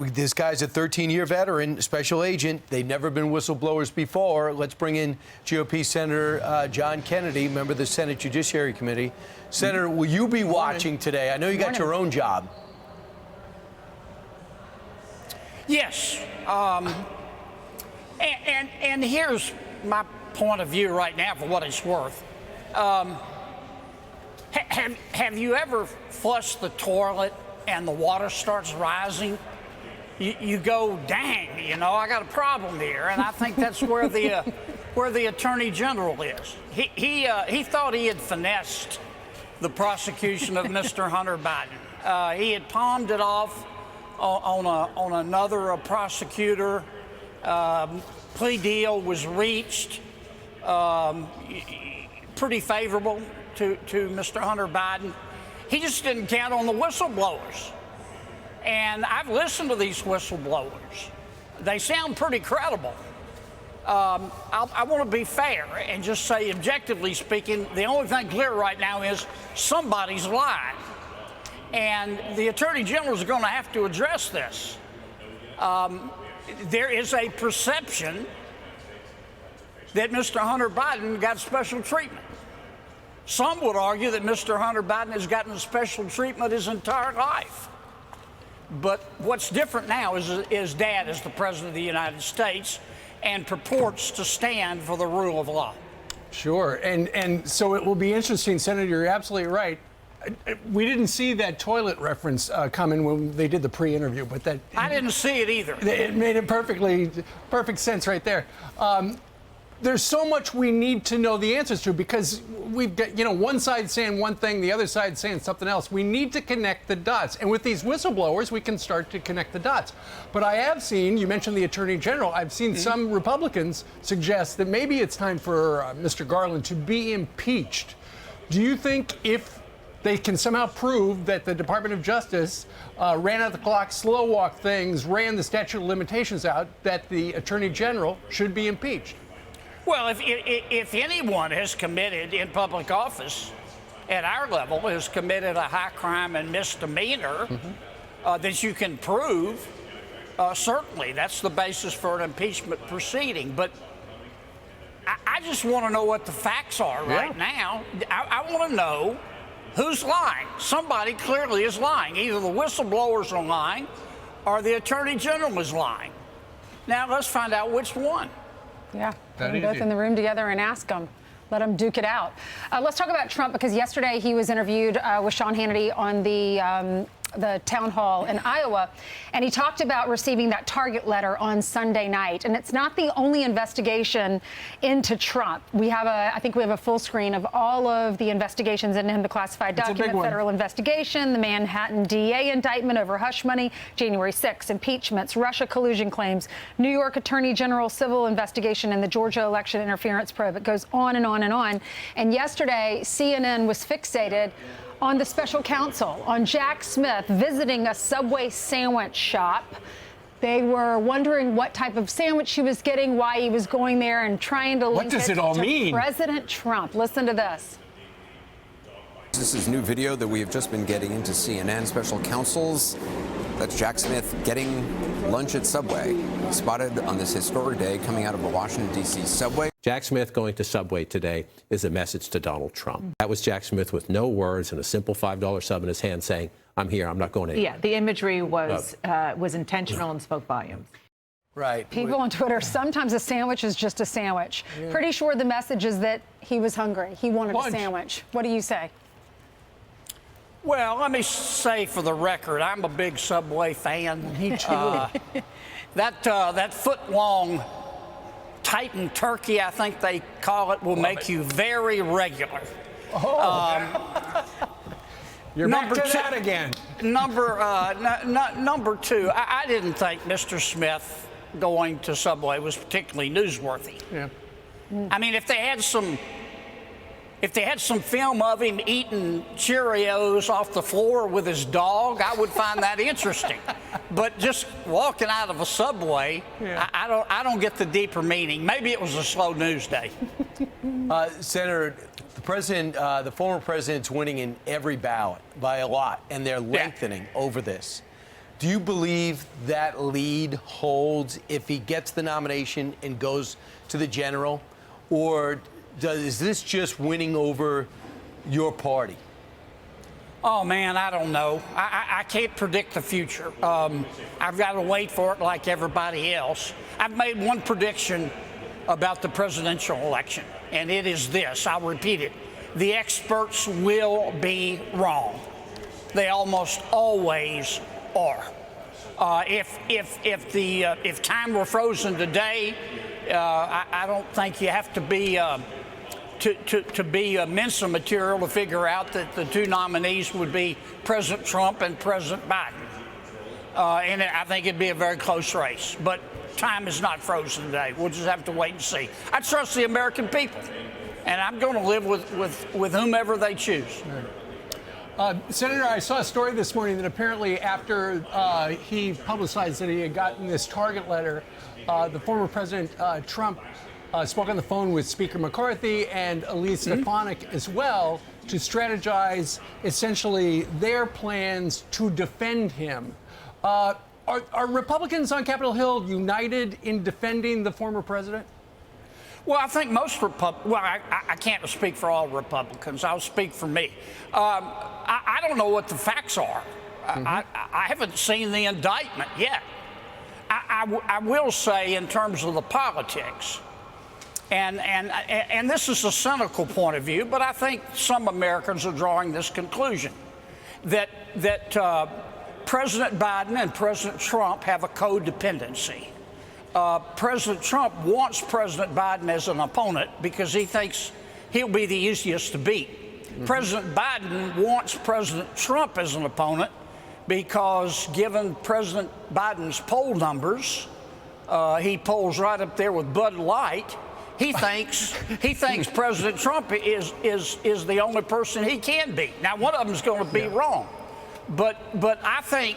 This guy's a 13-year veteran, special agent. They've never been whistleblowers before. Let's bring in GOP Senator John Kennedy, member of the Senate Judiciary Committee. Senator, will you be watching today? I know you got your own job. Yes. And here's my point of view right now for what it's worth. Have you ever flushed the toilet and the water starts rising? You go, dang, you know, I got a problem here, and I think that's where the Attorney General is. He thought he had finessed the prosecution of Mr. Hunter Biden. He had palmed it off on another prosecutor. Plea deal was reached, pretty favorable to Mr. Hunter Biden. He just didn't count on the whistleblowers. And I've listened to these whistleblowers. They sound pretty credible. I want to be fair and just say, objectively speaking, the only thing clear right now is somebody's lying. And the Attorney General is going to have to address this. There is a perception that Mr. Hunter Biden got special treatment. Some would argue that Mr. Hunter Biden has gotten special treatment his entire life. But what's different now is Dad is the President of the United States and purports to stand for the rule of law. Sure. And so it will be interesting, Senator, you're absolutely right. We didn't see that toilet reference coming when they did the pre-interview, but that... I didn't see it either. It made it perfect sense right there. There's so much we need to know the answers to because we've got, you know, one side saying one thing, the other side saying something else. We need to connect the dots. And with these whistleblowers, we can start to connect the dots. But I have seen, you mentioned the Attorney General, I've seen some Republicans suggest that maybe it's time for Mr. Garland to be impeached. Do you think if they can somehow prove that the Department of Justice ran out the clock, slow walked things, ran the statute of limitations out, that the Attorney General should be impeached? Well, if anyone has committed in public office at our level has committed a high crime and misdemeanor that you can prove, certainly that's the basis for an impeachment proceeding. But I just want to know what the facts are right now. I want to know who's lying. Somebody clearly is lying. Either the whistleblowers are lying or the Attorney General is lying. Now let's find out which one. Yeah, put them both in the room together and ask them. Let them duke it out. Let's talk about Trump, because yesterday he was interviewed with Sean Hannity on the town hall in Iowa, and he talked about receiving that Target letter on Sunday night. And it's not the only investigation into Trump. I think we have a full screen of all of the investigations into the classified document, federal investigation, the Manhattan DA indictment over hush money, January 6th, impeachments, Russia collusion claims, New York Attorney General civil investigation, and the Georgia election interference probe. It goes on and on and on. And yesterday, CNN was fixated on the special counsel, on Jack Smith visiting a Subway sandwich shop. They were wondering what type of sandwich he was getting, why he was going there, and trying to link it to President Trump. Listen to this. This is new video that we have just been getting into CNN. Special counsels, that's Jack Smith getting lunch at Subway, spotted on this historic day coming out of a Washington, D.C. subway. Jack Smith going to Subway today is a message to Donald Trump. That was Jack Smith with no words and a simple $5 sub in his hand saying, I'm here, I'm not going anywhere. Yeah, the imagery was intentional and spoke volumes. Right. People on Twitter, sometimes a sandwich is just a sandwich. Yeah. Pretty sure the message is that he was hungry. He wanted a sandwich. What do you say? Well, let me say for the record, I'm a big Subway fan. Me too. That foot-long Titan turkey, I think they call it, will make you very regular. You're back to that again. Number two, I didn't think Mr. Smith going to Subway was particularly newsworthy. Yeah. I mean, if they had some film of him eating Cheerios off the floor with his dog, I would find that interesting. But just walking out of a Subway, I don't get the deeper meaning. Maybe it was a slow news day. Senator, the former president's winning in every ballot by a lot, and they're lengthening over this. Do you believe that lead holds if he gets the nomination and goes to the general? Or is this just winning over your party? Oh, man, I don't know. I can't predict the future. I've got to wait for it like everybody else. I've made one prediction about the presidential election, and it is this. I'll repeat it. The experts will be wrong. They almost always are. If time were frozen today, I don't think you have to be to be a Mensa material to figure out that the two nominees would be President Trump and President Biden. And I think it'd be a very close race. But time is not frozen today. We'll just have to wait and see. I trust the American people, and I'm going to live with whomever they choose. Senator, I saw a story this morning that apparently after he publicized that he had gotten this target letter, the former President Trump spoke on the phone with Speaker McCarthy and Elise Stefanik as well to strategize essentially their plans to defend him. Are Republicans on Capitol Hill united in defending the former president? Well, I think most Republicans, well, I can't speak for all Republicans. I'll speak for me. I don't know what the facts are. I haven't seen the indictment yet. I will say in terms of the politics, and this is a cynical point of view, but I think some Americans are drawing this conclusion that President Biden and President Trump have a codependency. President Trump wants President Biden as an opponent because he thinks he'll be the easiest to beat. President Biden wants President Trump as an opponent because, given President Biden's poll numbers, he polls right up there with Bud Light. He thinks President Trump is the only person he can beat. Now, one of them is going to be wrong, but I think,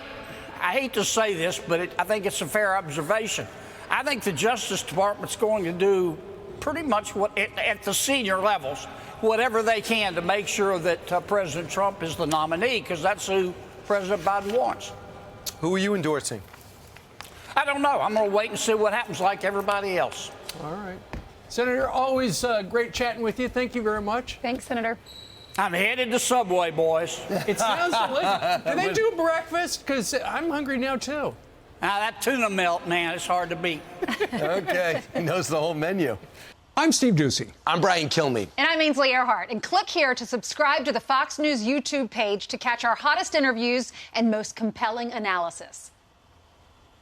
I hate to say this, but I think it's a fair observation. I think the Justice Department's going to do pretty much what, at the senior levels, whatever they can to make sure that President Trump is the nominee, because that's who President Biden wants. Who are you endorsing? I don't know. I'm going to wait and see what happens like everybody else. All right. Senator, always great chatting with you. Thank you very much. Thanks, Senator. I'm headed to Subway, boys. It sounds delicious. Do they do breakfast? Because I'm hungry now, too. Now, that tuna melt, man, it's hard to beat. Okay. He knows the whole menu. I'm Steve Ducey. I'm Brian Kilmeade. And I'm Ainsley Earhart. And click here to subscribe to the Fox News YouTube page to catch our hottest interviews and most compelling analysis.